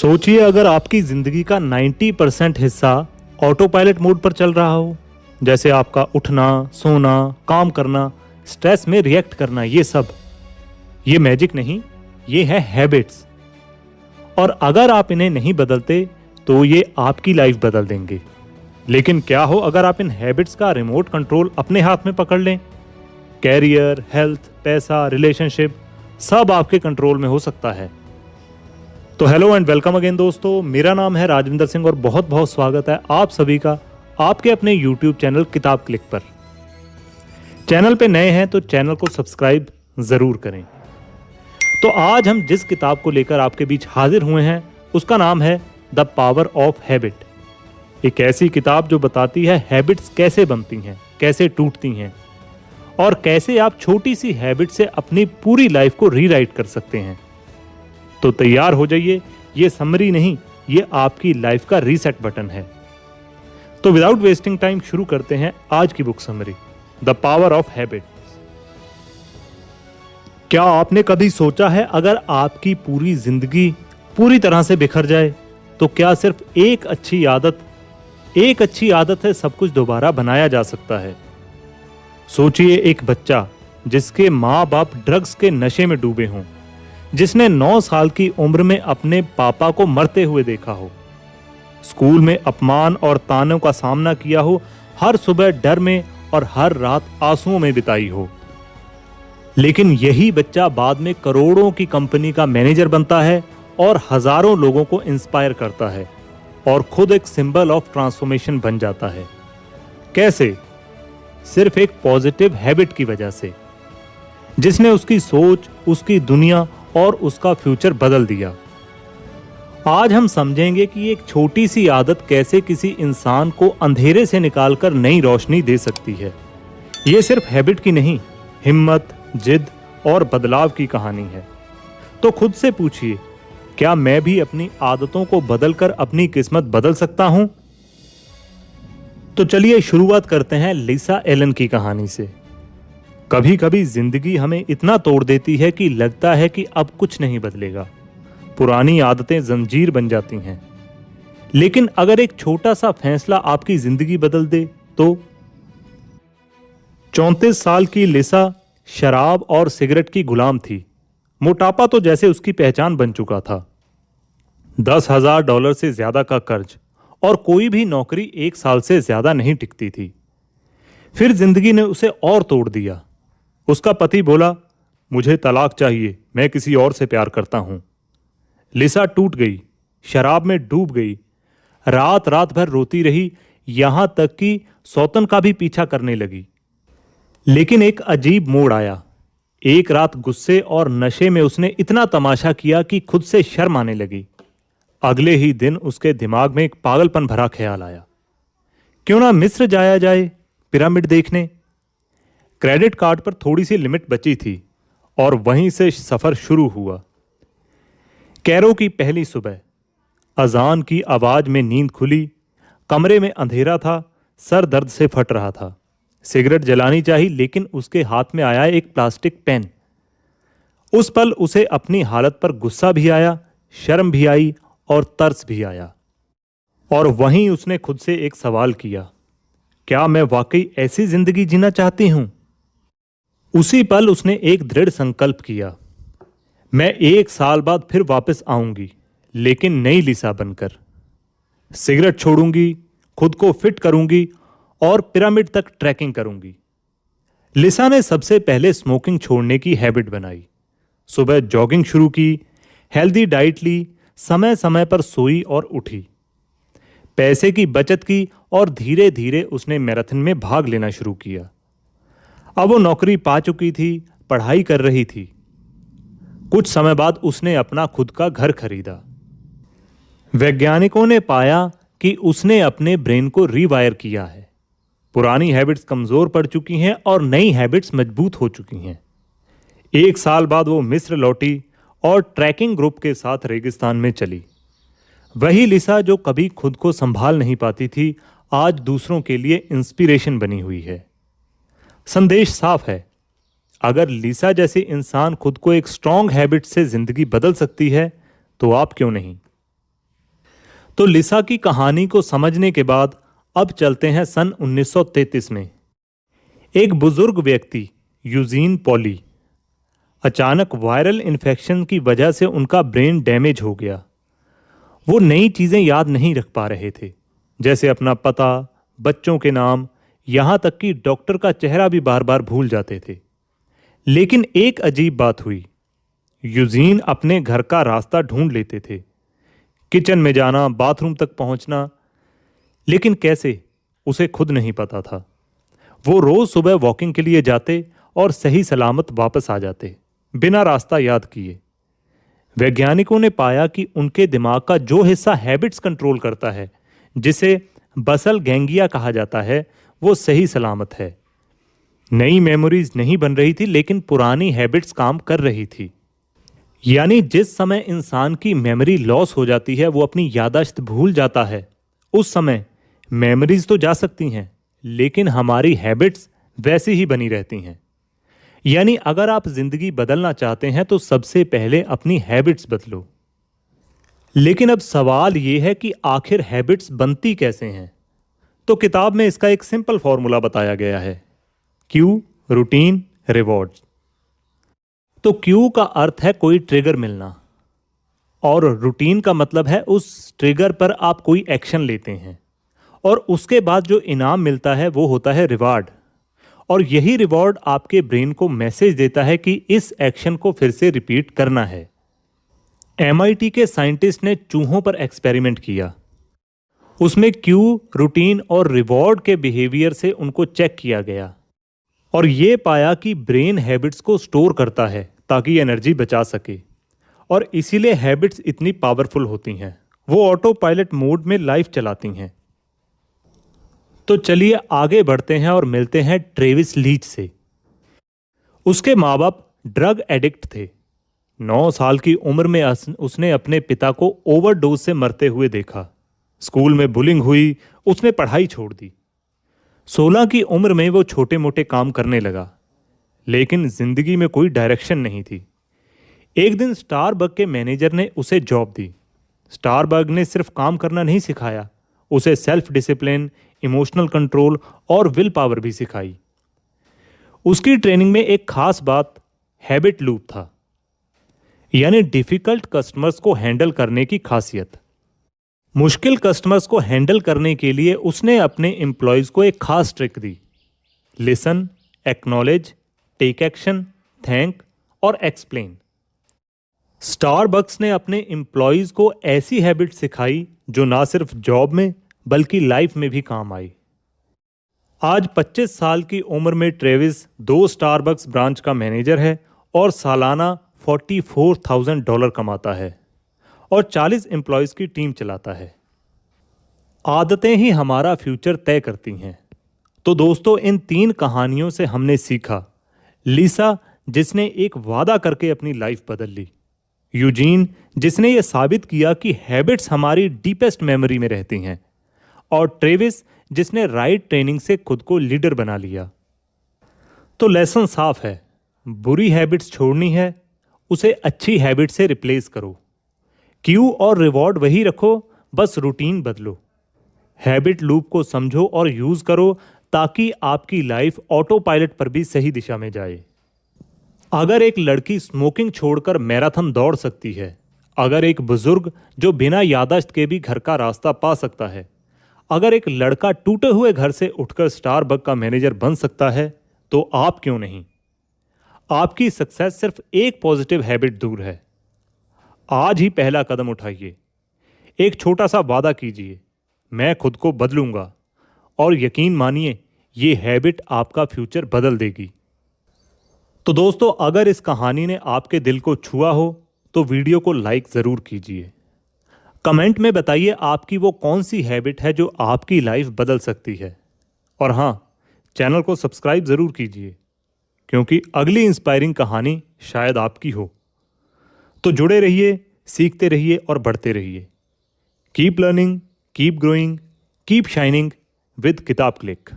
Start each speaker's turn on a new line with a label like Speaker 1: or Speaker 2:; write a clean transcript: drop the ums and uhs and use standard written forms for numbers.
Speaker 1: सोचिए अगर आपकी जिंदगी का 90% हिस्सा ऑटो पायलट मोड पर चल रहा हो, जैसे आपका उठना, सोना, काम करना, स्ट्रेस में रिएक्ट करना, ये मैजिक नहीं, ये है हैबिट्स। और अगर आप इन्हें नहीं बदलते तो ये आपकी लाइफ बदल देंगे। लेकिन क्या हो अगर आप इन हैबिट्स का रिमोट कंट्रोल अपने हाथ में पकड़ लें? कैरियर, हेल्थ, पैसा, रिलेशनशिप सब आपके कंट्रोल में हो सकता है। तो हेलो एंड वेलकम अगेन दोस्तों, मेरा नाम है राजविंदर सिंह और बहुत बहुत स्वागत है आप सभी का आपके अपने YouTube चैनल किताब क्लिक पर। चैनल पे नए हैं तो चैनल को सब्सक्राइब जरूर करें। तो आज हम जिस किताब को लेकर आपके बीच हाजिर हुए हैं उसका नाम है द पावर ऑफ हैबिट। एक ऐसी किताब जो बताती है हैबिट्स कैसे बनती हैं, कैसे टूटती हैं और कैसे आप छोटी सी हैबिट से अपनी पूरी लाइफ को रीराइट कर सकते हैं। तो तैयार हो जाइए, ये समरी नहीं, ये आपकी लाइफ का रीसेट बटन है। तो विदाउट वेस्टिंग टाइम शुरू करते हैं आज की book summary, the power of habit. क्या आपने कभी सोचा है अगर आपकी पूरी जिंदगी पूरी तरह से बिखर जाए तो क्या सिर्फ एक अच्छी आदत है सब कुछ दोबारा बनाया जा सकता है? सोचिए एक बच्चा जिसके माँ बाप ड्रग्स के नशे में डूबे हों, जिसने 9 साल की उम्र में अपने पापा को मरते हुए देखा हो, स्कूल में अपमान और तानों का सामना किया हो, हर सुबह डर में और हर रात आंसुओं में बिताई हो। लेकिन यही बच्चा बाद में करोड़ों की कंपनी का मैनेजर बनता है और हजारों लोगों को इंस्पायर करता है और खुद एक सिंबल ऑफ ट्रांसफॉर्मेशन बन जाता है। कैसे? सिर्फ एक पॉजिटिव हैबिट की वजह से, जिसने उसकी सोच, उसकी दुनिया और उसका फ्यूचर बदल दिया। आज हम समझेंगे कि एक छोटी सी आदत कैसे किसी इंसान को अंधेरे से निकालकर नई रोशनी दे सकती है। ये सिर्फ हैबिट की नहीं, हिम्मत, जिद और बदलाव की कहानी है। तो खुद से पूछिए, क्या मैं भी अपनी आदतों को बदलकर अपनी किस्मत बदल सकता हूं? तो चलिए शुरुआत करते हैं लिसा एलन की कहानी से। कभी कभी जिंदगी हमें इतना तोड़ देती है कि लगता है कि अब कुछ नहीं बदलेगा। पुरानी आदतें जंजीर बन जाती हैं। लेकिन अगर एक छोटा सा फैसला आपकी जिंदगी बदल दे तो? 34 साल की लिसा शराब और सिगरेट की गुलाम थी। मोटापा तो जैसे उसकी पहचान बन चुका था। $10,000 से ज्यादा का कर्ज और कोई भी नौकरी 1 साल से ज्यादा नहीं टिकती थी। फिर जिंदगी ने उसे और तोड़ दिया। उसका पति बोला, मुझे तलाक चाहिए, मैं किसी और से प्यार करता हूं। लिसा टूट गई, शराब में डूब गई, रात रात भर रोती रही, यहां तक कि सौतन का भी पीछा करने लगी। लेकिन एक अजीब मोड़ आया। एक रात गुस्से और नशे में उसने इतना तमाशा किया कि खुद से शर्म आने लगी। अगले ही दिन उसके दिमाग में एक पागलपन भरा ख्याल आया, क्यों ना मिस्र जाया जाए पिरामिड देखने। क्रेडिट कार्ड पर थोड़ी सी लिमिट बची थी और वहीं से सफर शुरू हुआ। कैरो की पहली सुबह, अजान की आवाज में नींद खुली, कमरे में अंधेरा था, सर दर्द से फट रहा था। सिगरेट जलानी चाहिए लेकिन उसके हाथ में आया एक प्लास्टिक पेन। उस पल उसे अपनी हालत पर गुस्सा भी आया, शर्म भी आई और तरस भी आया। और वहीं उसने खुद से एक सवाल किया, क्या मैं वाकई ऐसी जिंदगी जीना चाहती हूं? उसी पल उसने एक दृढ़ संकल्प किया, मैं 1 साल बाद फिर वापस आऊंगी, लेकिन नई लिसा बनकर। सिगरेट छोड़ूंगी, खुद को फिट करूंगी और पिरामिड तक ट्रैकिंग करूंगी। लिसा ने सबसे पहले स्मोकिंग छोड़ने की हैबिट बनाई। सुबह जॉगिंग शुरू की, हेल्दी डाइट ली, समय समय पर सोई और उठी, पैसे की बचत की और धीरे धीरे उसने मैराथन में भाग लेना शुरू किया। अब वो नौकरी पा चुकी थी, पढ़ाई कर रही थी। कुछ समय बाद उसने अपना खुद का घर खरीदा। वैज्ञानिकों ने पाया कि उसने अपने ब्रेन को रीवायर किया है। पुरानी हैबिट्स कमजोर पड़ चुकी हैं और नई हैबिट्स मजबूत हो चुकी हैं। 1 साल बाद वो मिस्र लौटी और ट्रैकिंग ग्रुप के साथ रेगिस्तान में चली। वही लिसा जो कभी खुद को संभाल नहीं पाती थी, आज दूसरों के लिए इंस्पिरेशन बनी हुई है। संदेश साफ है, अगर लिसा जैसे इंसान खुद को एक स्ट्रॉन्ग हैबिट से जिंदगी बदल सकती है तो आप क्यों नहीं। तो लिसा की कहानी को समझने के बाद अब चलते हैं सन 1933 में। एक बुजुर्ग व्यक्ति यूजीन पॉली, अचानक वायरल इन्फेक्शन की वजह से उनका ब्रेन डैमेज हो गया। वो नई चीज़ें याद नहीं रख पा रहे थे, जैसे अपना पता, बच्चों के नाम, यहाँ तक कि डॉक्टर का चेहरा भी बार बार भूल जाते थे। लेकिन एक अजीब बात हुई। यूजीन अपने घर का रास्ता ढूंढ लेते थे, किचन में जाना, बाथरूम तक पहुंचना, लेकिन कैसे उसे खुद नहीं पता था। वो रोज सुबह वॉकिंग के लिए जाते और सही सलामत वापस आ जाते, बिना रास्ता याद किए। वैज्ञानिकों ने पाया कि उनके दिमाग का जो हिस्सा हैबिट्स कंट्रोल करता है, जिसे बसल गैंगिया कहा जाता है, वो सही सलामत है। नई मेमोरीज नहीं बन रही थी, लेकिन पुरानी हैबिट्स काम कर रही थी। यानी जिस समय इंसान की मेमोरी लॉस हो जाती है, वो अपनी याददाश्त भूल जाता है, उस समय मेमोरीज तो जा सकती हैं, लेकिन हमारी हैबिट्स वैसी ही बनी रहती हैं। यानी अगर आप जिंदगी बदलना चाहते हैं तो सबसे पहले अपनी हैबिट्स बदलो। लेकिन अब सवाल यह है कि आखिर हैबिट्स बनती कैसे हैं? तो किताब में इसका एक सिंपल फॉर्मूला बताया गया है, क्यू, रूटीन, रिवॉर्ड्स। तो क्यू का अर्थ है कोई ट्रिगर मिलना, और रूटीन का मतलब है उस ट्रिगर पर आप कोई एक्शन लेते हैं और उसके बाद जो इनाम मिलता है वो होता है रिवार्ड। और यही रिवॉर्ड आपके ब्रेन को मैसेज देता है कि इस एक्शन को फिर से रिपीट करना है। MIT के साइंटिस्ट ने चूहों पर एक्सपेरिमेंट किया। उसमें क्यू, रूटीन और रिवॉर्ड के बिहेवियर से उनको चेक किया गया और ये पाया कि ब्रेन हैबिट्स को स्टोर करता है ताकि एनर्जी बचा सके, और इसीलिए हैबिट्स इतनी पावरफुल होती हैं। वो ऑटो पायलट मोड में लाइफ चलाती हैं। तो चलिए आगे बढ़ते हैं और मिलते हैं ट्रेविस लीच से। उसके माँ बाप ड्रग एडिक्ट थे। 9 साल की उम्र में उसने अपने पिता को ओवरडोज से मरते हुए देखा। स्कूल में बुलिंग हुई, उसने पढ़ाई छोड़ दी। 16 की उम्र में वो छोटे मोटे काम करने लगा, लेकिन जिंदगी में कोई डायरेक्शन नहीं थी। एक दिन स्टारबक के मैनेजर ने उसे जॉब दी। स्टारबक ने सिर्फ काम करना नहीं सिखाया, उसे सेल्फ डिसिप्लिन, इमोशनल कंट्रोल और विल पावर भी सिखाई। उसकी ट्रेनिंग में एक खास बात हैबिट लूप था, यानी डिफिकल्ट कस्टमर्स को हैंडल करने की खासियत। मुश्किल कस्टमर्स को हैंडल करने के लिए उसने अपने एम्प्लॉयज को एक खास ट्रिक दी, listen, acknowledge, take action, thank और एक्सप्लेन। स्टारबक्स ने अपने एम्प्लॉयज को ऐसी हैबिट सिखाई जो ना सिर्फ जॉब में बल्कि लाइफ में भी काम आई। आज 25 साल की उम्र में ट्रेविस 2 स्टारबक्स ब्रांच का मैनेजर है और सालाना $44,000 कमाता है और 40 एम्प्लॉयज की टीम चलाता है। आदतें ही हमारा फ्यूचर तय करती हैं। तो दोस्तों, इन 3 कहानियों से हमने सीखा, लिसा जिसने एक वादा करके अपनी लाइफ बदल ली, यूजीन जिसने ये साबित किया कि हैबिट्स हमारी डीपेस्ट मेमोरी में रहती हैं, और ट्रेविस जिसने राइट ट्रेनिंग से खुद को लीडर बना लिया। तो लेसन साफ है, बुरी हैबिट्स छोड़नी है, उसे अच्छी हैबिट से रिप्लेस करो। क्यू और रिवॉर्ड वही रखो, बस रूटीन बदलो। हैबिट लूप को समझो और यूज करो ताकि आपकी लाइफ ऑटो पायलट पर भी सही दिशा में जाए। अगर एक लड़की स्मोकिंग छोड़कर मैराथन दौड़ सकती है, अगर एक बुजुर्ग जो बिना याददाश्त के भी घर का रास्ता पा सकता है, अगर एक लड़का टूटे हुए घर से उठकर स्टारबक का मैनेजर बन सकता है, तो आप क्यों नहीं? आपकी सक्सेस सिर्फ एक पॉजिटिव हैबिट दूर है। आज ही पहला कदम उठाइए, एक छोटा सा वादा कीजिए, मैं खुद को बदलूंगा, और यकीन मानिए ये हैबिट आपका फ्यूचर बदल देगी। तो दोस्तों, अगर इस कहानी ने आपके दिल को छुआ हो तो वीडियो को लाइक ज़रूर कीजिए। कमेंट में बताइए आपकी वो कौन सी हैबिट है जो आपकी लाइफ बदल सकती है। और हाँ, चैनल को सब्सक्राइब ज़रूर कीजिए, क्योंकि अगली इंस्पायरिंग कहानी शायद आपकी हो। तो जुड़े रहिए, सीखते रहिए और बढ़ते रहिए। Keep learning, keep growing, keep shining with किताब क्लिक।